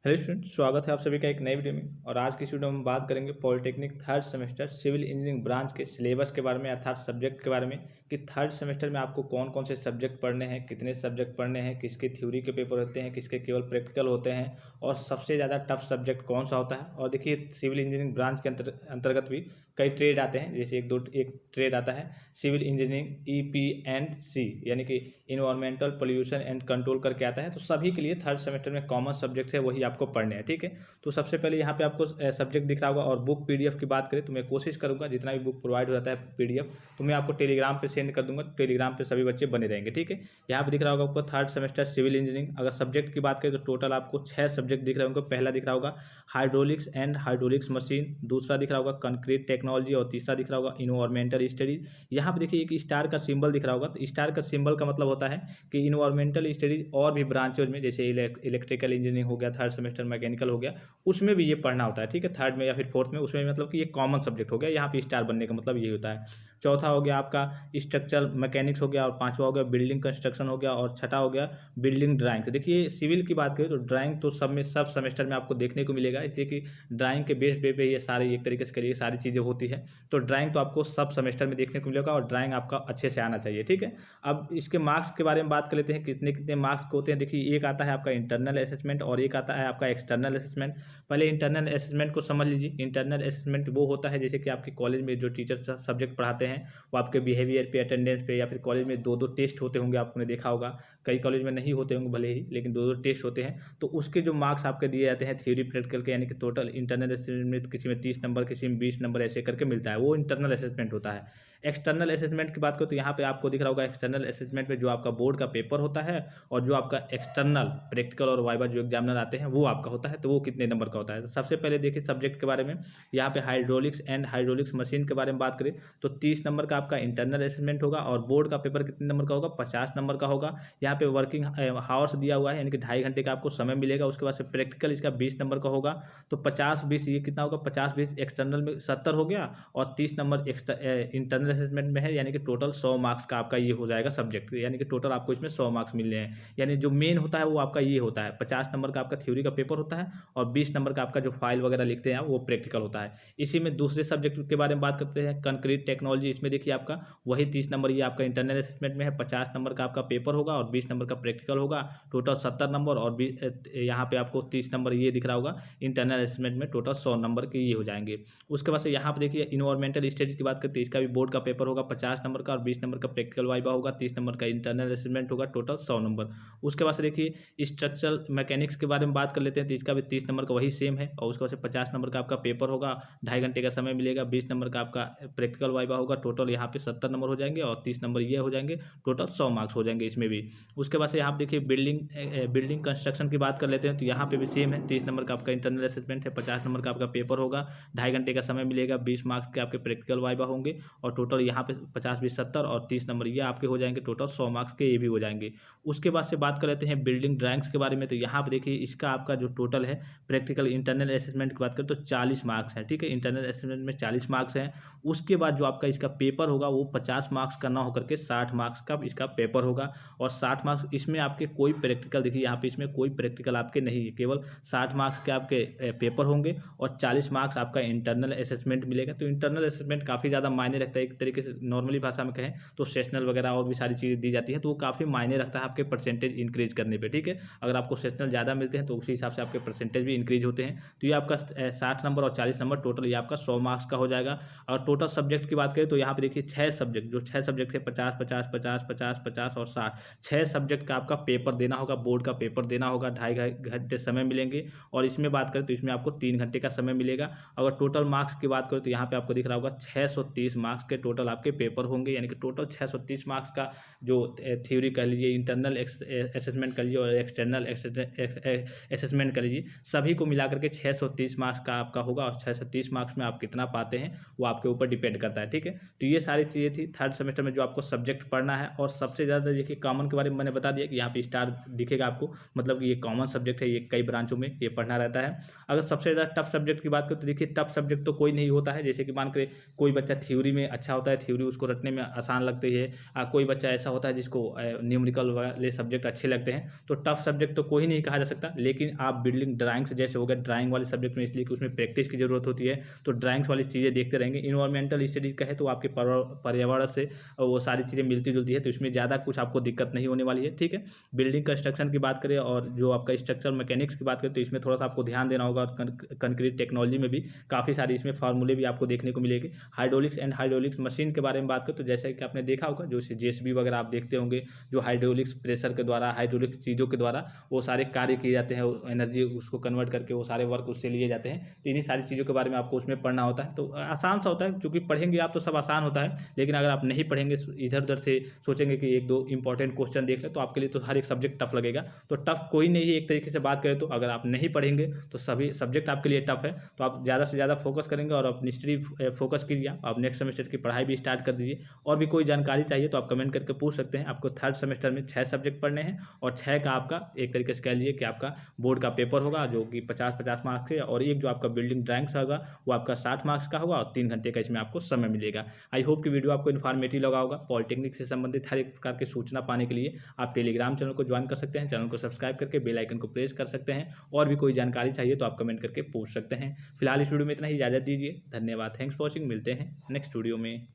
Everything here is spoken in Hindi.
हेलो स्टूडेंट, स्वागत है आप सभी का एक नई वीडियो में। और आज की इस वीडियो में हम बात करेंगे polytechnic third semester civil engineering branch के सिलेबस के बारे में, अर्थात सब्जेक्ट के बारे में कि थर्ड सेमेस्टर में आपको कौन कौन से सब्जेक्ट पढ़ने हैं, कितने सब्जेक्ट पढ़ने हैं, किसके थ्योरी के पेपर होते हैं, किसके केवल प्रैक्टिकल होते हैं और सबसे ज़्यादा टफ सब्जेक्ट कौन सा होता है। और देखिए, सिविल इंजीनियरिंग ब्रांच के अंतर्गत भी कई ट्रेड आते हैं, जैसे एक ट्रेड आता है सिविल इंजीनियरिंग EPC यानी कि इन्वायरमेंटल पोल्यूशन एंड कंट्रोल करके आता है। तो सभी के लिए थर्ड सेमेस्टर में कॉमन सब्जेक्ट है वही आपको पढ़ने हैं, ठीक है। तो सबसे पहले यहाँ पे आपको सब्जेक्ट दिख रहा होगा। और बुक PDF की बात करें तो मैं कोशिश करूँगा जितना भी बुक प्रोवाइड हो जाता है PDF तो मैं आपको टेलीग्राम पे सेंड कर दूंगा। टेलीग्राम पे सभी बच्चे बने रहेंगे, ठीक है। यहाँ पे दिख रहा होगा आपको थर्ड सेमेस्टर सिविल इंजीनियरिंग। अगर सब्जेक्ट की बात करें तो टोटल आपको 6 सब्जेक्ट दिख रहे होंगे। पहला दिख रहा होगा हाइड्रोलिक्स एंड हाइड्रोलिक्स मशीन, दूसरा दिख रहा होगा कंक्रीट टेक्नोलॉजी और तीसरा दिख रहा होगा इन्वायरमेंटल स्टडीज। यहाँ पे देखिए एक स्टार का सिंबल दिख रहा होगा। तो स्टार का सिंबल का मतलब होता है कि इन्वायरमेंटल स्टडीज और भी ब्रांचों में, जैसे इलेक्ट्रिकल इंजीनियरिंग हो गया, थर्ड सेमेस्टर मैकेनिकल हो गया, उसमें भी ये पढ़ना होता है, ठीक है। थर्ड में या फिर फोर्थ में, उसमें मतलब कि ये कॉमन सब्जेक्ट हो गया। यहाँ पे स्टार बनने का मतलब यही होता है। चौथा हो गया आपका स्ट्रक्चरल मैकेनिक्स हो गया, और पांचवा हो गया बिल्डिंग कंस्ट्रक्शन हो गया, और छठा हो गया बिल्डिंग ड्राइंग। तो देखिए, सिविल की बात करें तो ड्राइंग तो सब सेमेस्टर में आपको देखने को मिलेगा, इसलिए कि ड्राइंग के बेस पे ये सारी एक तरीके से करिए सारी चीज़ें होती है। तो ड्राइंग तो आपको सब सेमेस्टर में देखने को मिलेगा और ड्राइंग आपका अच्छे से आना चाहिए, ठीक है। अब इसके मार्क्स के बारे में बात कर लेते हैं, कितने कितने मार्क्स होते हैं। देखिए, एक आता है आपका इंटरनल असेसमेंट और एक आता है आपका एक्सटर्नल असेसमेंट। पहले इंटरनल असेसमेंट को समझ लीजिए। इंटरनल असेसमेंट वो होता है जैसे कि आपके कॉलेज में जो टीचर सब्जेक्ट पढ़ाते हैं वो आपके बिहेवियर पे, अटेंडेंस पे, या फिर कॉलेज में दो टेस्ट होते होंगे, आपने देखा होगा। कई कॉलेज में नहीं होते होंगे भले ही, लेकिन दो टेस्ट होते हैं। तो उसके जो मार्क्स आपके दिए जाते हैं थ्योरी प्रैक्टिकल के, यानी कि टोटल इंटरनल असेसमेंट में किसी में 30 नंबर, किसी में 20 नंबर ऐसे करके मिलता है, वो इंटरनल असेसमेंट होता है। एक्सटर्नल असेसमेंट की बात करो तो यहाँ पे आपको दिख रहा होगा एक्सटर्नल असेसमेंट में जो आपका बोर्ड का पेपर होता है और जो आपका एक्सटर्नल प्रैक्टिकल और वाइवा जो एग्जामिनर आते हैं वो आपका होता है। तो वो कितने नंबर का होता है। तो सबसे पहले देखिए सब्जेक्ट के बारे में, यहाँ पे हाइड्रोलिक्स एंड हाइड्रोलिक्स मशीन के बारे में बात करें तो 30 नंबर का आपका इंटरनल असेसमेंट होगा। और बोर्ड का पेपर कितने नंबर का होगा, 50 नंबर का होगा। यहाँ पे वर्किंग हावर्स दिया हुआ है, यानी कि 2.5 घंटे का आपको समय मिलेगा। उसके बाद से प्रैक्टिकल इसका 20 नंबर का होगा। तो 50-20 ये कितना होगा, 50-20 एक्सटर्नल में 70 हो गया, और 30 नंबर इंटरनल असेसमेंट में है, यानी कि टोटल 100 मार्क्स का आपका ये हो जाएगा सब्जेक्ट। यानी कि टोटल आपको इसमें 100 मार्क्स मिलने हैं। यानी जो मेन होता है वो आपका ये होता है, 50 नंबर का आपका थ्योरी का पेपर होता है और 20 नंबर का आपका जो फाइल वगैरह लिखते हैं वो प्रैक्टिकल होता है। इसी में दूसरे सब्जेक्ट के बारे में बात करते हैं, कंक्रीट टेक्नोलॉजी। इसमें देखिए आपका वही 30 नंबर ये आपका इंटरनल असेसमेंट में है, 50 नंबर का आपका पेपर होगा और 20 नंबर का प्रैक्टिकल होगा। टोटल 70 नंबर, और यहाँ पे आपको 30 नंबर ये दिख रहा होगा इंटरनल असेसमेंट में, टोटल 100 नंबर के ये हो जाएंगे। उसके बाद से यहाँ पे देखिए इन्वायरमेंटल स्टडीज की बात करते हैं, इसका भी बोर्ड का पेपर होगा 50 नंबर का और 20 नंबर का प्रैक्टिकल वाइवा होगा, 30 नंबर का इंटरनल असेसमेंट होगा, टोटल 100 नंबर। उसके बाद से देखिए स्ट्रक्चरल मैकेनिक्स के बारे में बात कर लेते हैं, तो इसका भी 30 नंबर का वही सेम है। और उसके बाद से 50 नंबर का आपका पेपर होगा, 2.5 घंटे का समय मिलेगा, 20 नंबर का आपका प्रैक्टिकल वाइवा होगा। टोटल यहाँ पे 70 नंबर हो जाएंगे और 30 नंबर ये हो जाएंगे, टोटल 100 मार्क्स हो जाएंगे इसमें भी। उसके बाद से यहाँ पे देखिए बिल्डिंग कंस्ट्रक्शन की बात कर लेते हैं, तो यहाँ पे भी सेम है। 30 नंबर का आपका इंटरनल असेसमेंट है, 50 नंबर का आपका पेपर होगा, 2.5 घंटे का समय मिलेगा, 20 मार्क्स के आपके प्रैक्टिकल वाइवा होंगे, और टोटल यहाँ पे 50-20-70 और 30 नंबर ये आपके हो जाएंगे, टोटल 100 मार्क्स के ये भी हो जाएंगे। उसके बाद से बात कर लेते हैं बिल्डिंग ड्राइंग्स के बारे में। तो यहाँ पे देखिए इसका आपका जो टोटल है प्रैक्टिकल इंटरनल असेसमेंट की बात करें तो 40 मार्क्स है, ठीक है। इंटरनल असेसमेंट में 40 मार्क्स हैं। उसके बाद जो आपका इसका पेपर होगा वो 50 मार्क्स का ना होकर के 60 मार्क्स का इसका पेपर होगा, और 60 मार्क्स इसमें आपके कोई प्रैक्टिकल, देखिए यहाँ पे इसमें कोई प्रैक्टिकल आपके नहीं है, केवल 60 मार्क्स के आपके पेपर होंगे और 40 मार्क्स आपका इंटरनल असेसमेंट मिलेगा। तो इंटरनल असेसमेंट काफ़ी ज़्यादा मायने रखता है। एक तरीके से नॉर्मली भाषा में कहें तो सेशनल वगैरह और भी सारी चीज़ें दी जाती हैं, तो वो काफ़ी मायने रखता है आपके परसेंटेज इंक्रीज करने पे, ठीक है। अगर आपको सेशनल ज़्यादा मिलते हैं तो उसी हिसाब से आपके परसेंटेज भी इंक्रीज होते हैं। तो ये आपका 60 नंबर और 40 नंबर टोटल ये आपका 100 मार्क्स का हो जाएगा। और टोटल सब्जेक्ट की बात करें तो यहाँ पे देखिए 6 सब्जेक्ट, जो 6 सब्जेक्ट है 50-50-50-50-50 और 60, 6 सब्जेक्ट का आपका पेपर देना होगा, बोर्ड का पेपर देना होगा। 2.5 घंटे समय मिलेंगे। और इसमें बात करें तो इसमें आपको 3 घंटे का समय मिलेगा। अगर टोटल मार्क्स की बात करें तो यहाँ पे आपको दिख रहा होगा 630 मार्क्स के टोटल आपके पेपर होंगे, यानी कि टोटल 630 मार्क्स का जो थ्योरी कह लीजिए, इंटरनल असेसमेंट कर लीजिए और एक्सटर्नल असेसमेंट कर लीजिए, सभी को मिलाकर के 630 मार्क्स का आपका होगा। और 630 मार्क्स में आप कितना पाते हैं वो आपके ऊपर डिपेंड करता है, ठीक है। तो ये सारी चीज़ें थी थर्ड सेमेस्टर में जो आपको सब्जेक्ट पढ़ना है। और सबसे ज़्यादा देखिए कॉमन के बारे में मैंने बता दिया कि यहाँ पे स्टार दिखेगा आपको, मतलब कि ये कॉमन सब्जेक्ट है, ये कई ब्रांचों में ये पढ़ना रहता है। अगर सबसे ज़्यादा टफ सब्जेक्ट की बात करें तो देखिए टफ सब्जेक्ट तो कोई नहीं होता है। जैसे कि मान करें कोई बच्चा थ्योरी में अच्छा होता है थ्योरी उसको रटने में आसान लगती है, कोई बच्चा ऐसा होता है जिसको न्यूमेरिकल वाले सब्जेक्ट अच्छे लगते हैं। तो टफ सब्जेक्ट तो कोई नहीं कहा जा सकता, लेकिन आप बिल्डिंग ड्राइंग्स जैसे हो गया ड्राइंग वाले सब्जेक्ट में, इसलिए कि उसमें प्रैक्टिस की जरूरत होती है, तो ड्राइंग्स वाली चीज़ें देखते रहेंगे। इन्वायरमेंटल स्टडीज़ का है तो आपके पर्यावरण से वो सारी चीज़ें मिलती जुलती है, तो इसमें ज़्यादा कुछ आपको दिक्कत नहीं होने वाली है। ठीक है, बिल्डिंग कंस्ट्रक्शन की बात करें और जो आपका स्ट्रक्चर मैकेनिक्स की बात करें तो इसमें थोड़ा सा आपको ध्यान देना होगा। कंक्रीट टेक्नोलॉजी में भी काफ़ी सारी इसमें फार्मूले भी आपको देखने को मिलेगी। हाइड्रोलिक्स एंड हाइड्रोलिक्स मशीन के बारे में बात करें तो जैसे कि आपने देखा होगा, जो जेसीबी वगैरह आप देखते होंगे, जो हाइड्रोलिक्स प्रेशर के द्वारा, हाइड्रोलिक्स चीज़ों के द्वारा वो सारे कार्य किए जाते हैं, एनर्जी उसको कन्वर्ट करके वो सारे वर्क उससे लिए जाते हैं। तो इन्हीं सारी चीज़ों के बारे में आपको उसमें पढ़ना होता है। तो आसान सा होता है, क्योंकि पढ़ेंगे आप तो सब आसान होता है, लेकिन अगर आप नहीं पढ़ेंगे, इधर उधर से सोचेंगे कि एक दो इंपॉर्टेंट क्वेश्चन देख लें, तो आपके लिए तो हर एक सब्जेक्ट टफ लगेगा। तो टफ कोई नहीं है, एक तरीके से बात करें तो अगर आप नहीं पढ़ेंगे तो सभी सब्जेक्ट आपके लिए टफ है। तो आप ज़्यादा से ज़्यादा फोकस करेंगे और अपनी स्टडी फोकस कीजिए। आप नेक्स्ट सेमेस्टर की पढ़ाई भी स्टार्ट कर दीजिए। और भी कोई जानकारी चाहिए तो आप कमेंट करके पूछ सकते हैं। आपको थर्ड सेमेस्टर में 6 सब्जेक्ट पढ़ने हैं और 6 का आपका एक तरीके से कह लीजिए कि आपका बोर्ड का पेपर होगा, जो कि 50-50 मार्क्स के, और एक जो आपका बिल्डिंग ड्राइंग्स होगा वो आपका 60 मार्क्स का होगा और 3 घंटे का इसमें आपको समय मिलेगा। आई होप कि वीडियो आपको इन्फॉर्मेटिव लगा होगा। पॉलिटेक्निक से संबंधित हर एक प्रकार की सूचना पाने के लिए आप टेलीग्राम चैनल को ज्वाइन कर सकते हैं। चैनल को सब्सक्राइब करके बेल आइकन को प्रेस कर सकते हैं। और भी कोई जानकारी चाहिए तो आप कमेंट करके पूछ सकते हैं। फिलहाल इस वीडियो में इतना ही, इजाजत दीजिए। धन्यवाद, थैंक्स फॉर वॉचिंग। मिलते हैं नेक्स्ट वीडियो में।